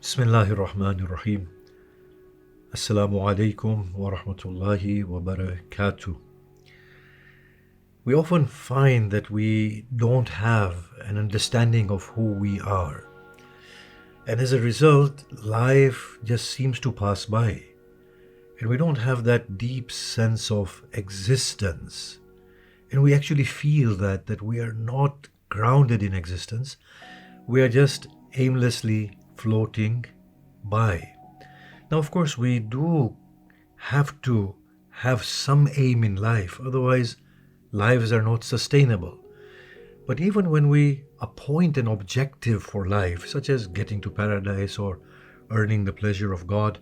Bismillahir Rahmanir Rahim. Assalamu alaikum wa rahmatullahi wa barakatuh. We often find that we don't have an understanding of who we are. And as a result, life just seems to pass by. And we don't have that deep sense of existence. And we actually feel that we are not grounded in existence. We are just aimlessly floating by. Now, of course, we do have to have some aim in life, otherwise, lives are not sustainable. But even when we appoint an objective for life, such as getting to paradise or earning the pleasure of God,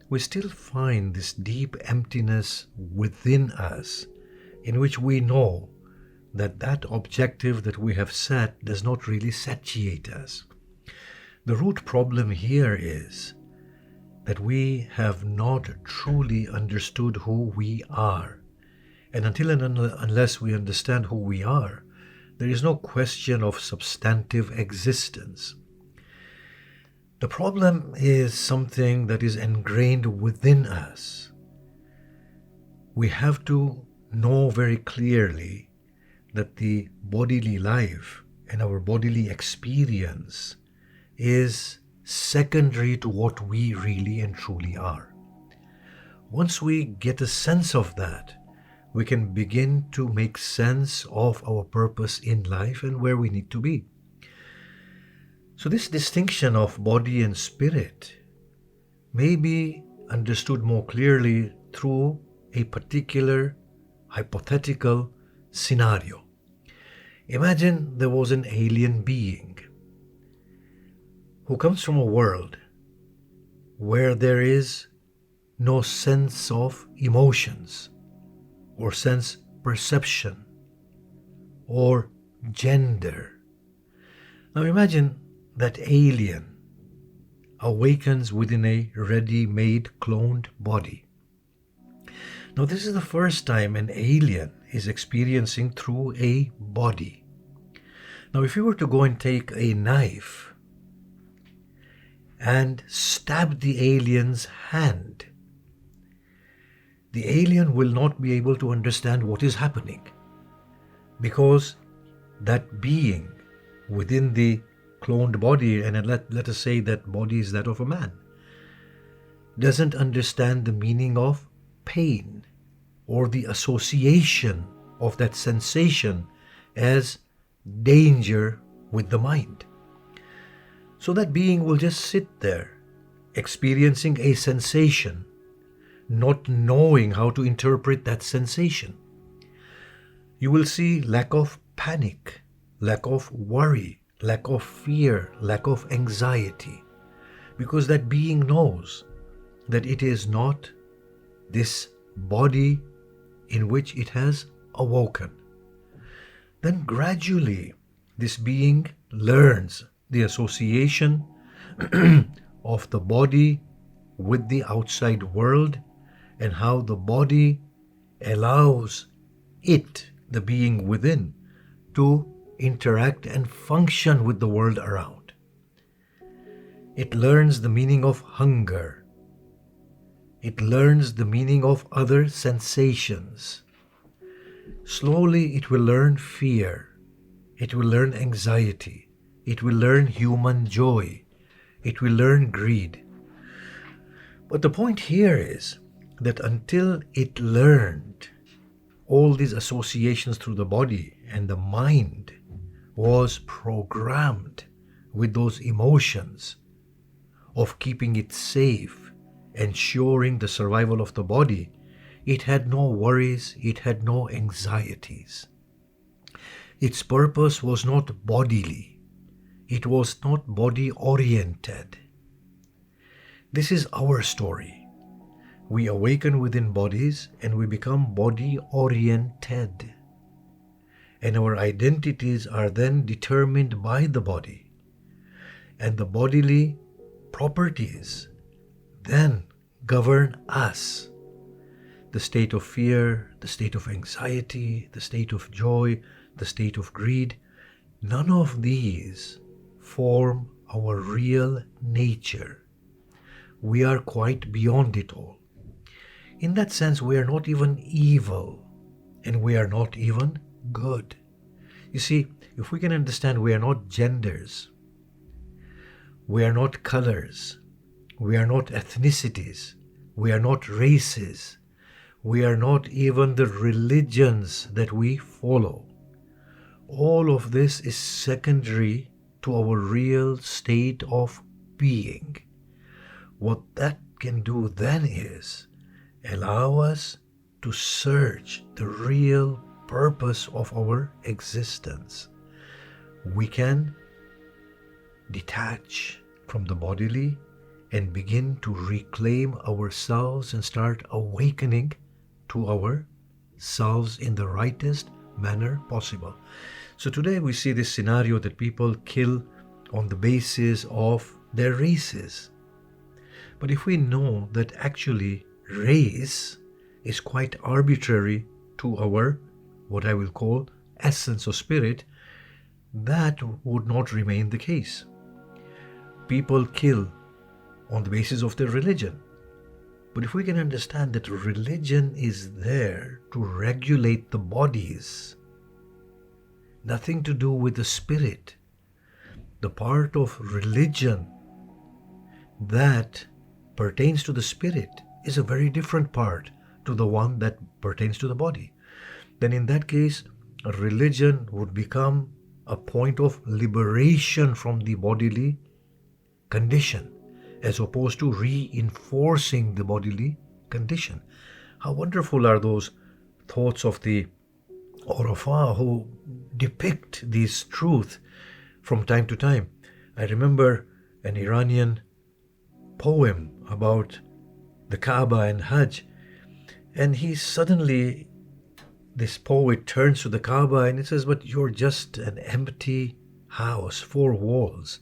we still find this deep emptiness within us in which we know that objective that we have set does not really satiate us. The root problem here is that we have not truly understood who we are. And until and unless we understand who we are, there is no question of substantive existence. The problem is something that is ingrained within us. We have to know very clearly that the bodily life and our bodily experience is secondary to what we really and truly are. Once we get a sense of that, we can begin to make sense of our purpose in life and where we need to be. So this distinction of body and spirit may be understood more clearly through a particular hypothetical scenario. Imagine there was an alien being who comes from a world where there is no sense of emotions or sense perception or gender. Now imagine that alien awakens within a ready-made cloned body. Now this is the first time an alien is experiencing through a body. Now if you were to go and take a knife and stab the alien's hand, the alien will not be able to understand what is happening, because that being within the cloned body, and let us say that body is that of a man, doesn't understand the meaning of pain or the association of that sensation as danger with the mind. So that being will just sit there, experiencing a sensation, not knowing how to interpret that sensation. You will see lack of panic, lack of worry, lack of fear, lack of anxiety, because that being knows that it is not this body in which it has awoken. Then gradually this being learns the association of the body with the outside world and how the body allows it, the being within, to interact and function with the world around. It learns the meaning of hunger. It learns the meaning of other sensations. Slowly it will learn fear. It will learn anxiety. It will learn human joy. It will learn greed. But the point here is that until it learned all these associations through the body, and the mind was programmed with those emotions of keeping it safe, ensuring the survival of the body, it had no worries, it had no anxieties. Its purpose was not bodily. It was not body-oriented. This is our story. We awaken within bodies and we become body-oriented. And our identities are then determined by the body. And the bodily properties then govern us. The state of fear, the state of anxiety, the state of joy, the state of greed, none of these form our real nature. we are quite beyond it all. In that sense, we are not even evil, and we are not even good. You see, if we can understand, we are not genders, we are not colors, we are not ethnicities, we are not races, we are not even the religions that we follow. All of this is secondary to our real state of being. What that can do then is allow us to search the real purpose of our existence. We can detach from the bodily and begin to reclaim ourselves and start awakening to ourselves in the rightest manner possible. So today we see this scenario that people kill on the basis of their races. But if we know that actually race is quite arbitrary to our, what I will call, essence or spirit, that would not remain the case. People kill on the basis of their religion. But if we can understand that religion is there to regulate the bodies, nothing to do with the spirit, the part of religion that pertains to the spirit is a very different part to the one that pertains to the body, then in that case, a religion would become a point of liberation from the bodily condition, as opposed to reinforcing the bodily condition. How wonderful are those thoughts of the Urafa who depict this truth from time to time. I remember an Iranian poem about the Kaaba and Hajj, and this poet turns to the Kaaba and it says, but you're just an empty house, 4 walls.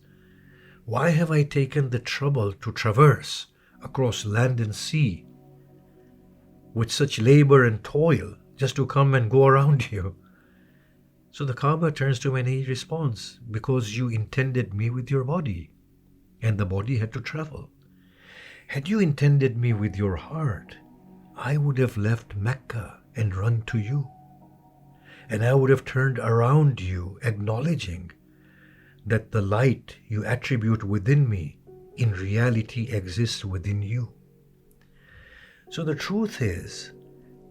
Why have I taken the trouble to traverse across land and sea with such labor and toil just to come and go around you? So the Kaaba turns to him and he responds, because you intended me with your body, and the body had to travel. Had you intended me with your heart, I would have left Mecca and run to you, and I would have turned around you, acknowledging that the light you attribute within me in reality exists within you. So the truth is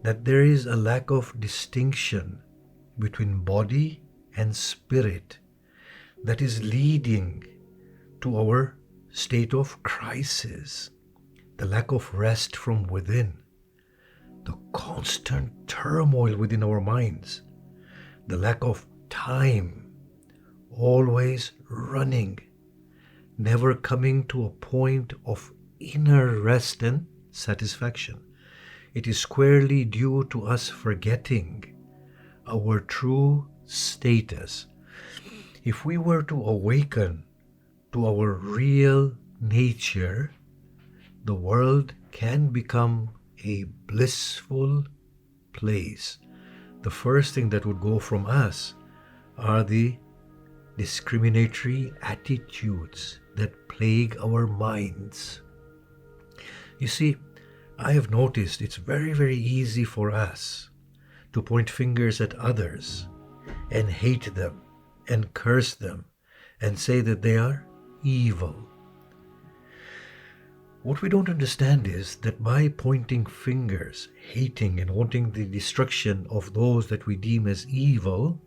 that there is a lack of distinction between body and spirit that is leading to our state of crisis, the lack of rest from within, the constant turmoil within our minds, the lack of time, always running, never coming to a point of inner rest and satisfaction. It is squarely due to us forgetting our true status. If we were to awaken to our real nature, the world can become a blissful place. The first thing that would go from us are the discriminatory attitudes that plague our minds. You see, I have noticed it's very, very easy for us to point fingers at others and hate them and curse them and say that they are evil. What we don't understand is that by pointing fingers, hating and wanting the destruction of those that we deem as evil,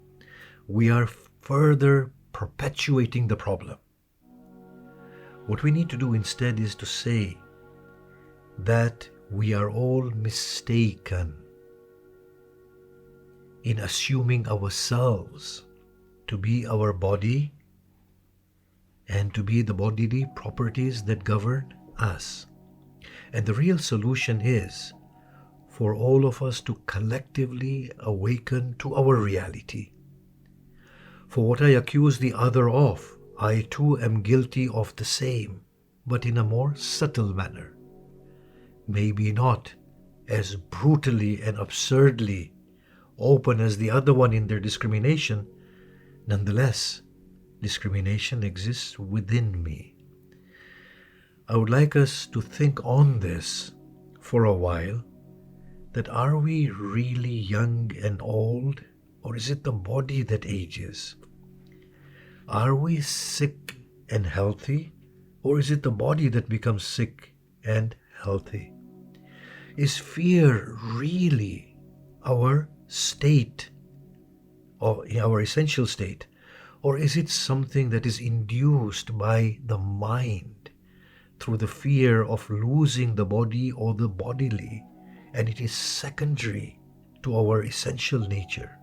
we are further perpetuating the problem. What we need to do instead is to say that we are all mistaken in assuming ourselves to be our body and to be the bodily properties that govern us. And the real solution is for all of us to collectively awaken to our reality. For what I accuse the other of, I too am guilty of the same, but in a more subtle manner. Maybe not as brutally and absurdly open as the other one in their discrimination. Nonetheless, discrimination exists within me. I would like us to think on this for a while, that are we really young and old, or is it the body that ages? Are we sick and healthy, or is it the body that becomes sick and healthy? Is fear really our state, or our essential state, or is it something that is induced by the mind through the fear of losing the body or the bodily, and it is secondary to our essential nature?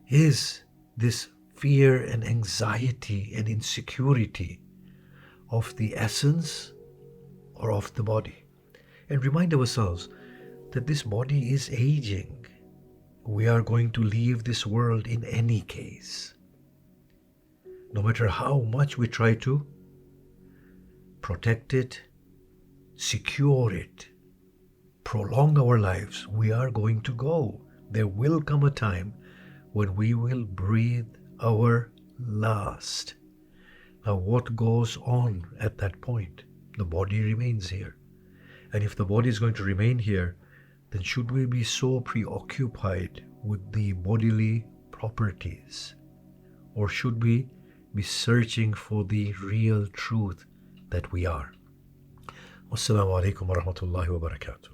Is this fear and anxiety and insecurity of the essence or of the body? And remind ourselves that this body is aging. We are going to leave this world in any case. No matter how much we try to protect it, secure it, prolong our lives, we are going to go. There will come a time when we will breathe our last. Now, what goes on at that point? The body remains here. And if the body is going to remain here, then should we be so preoccupied with the bodily properties? Or should we be searching for the real truth that we are? Wassalamu alaikum wa rahmatullahi wa barakatuh.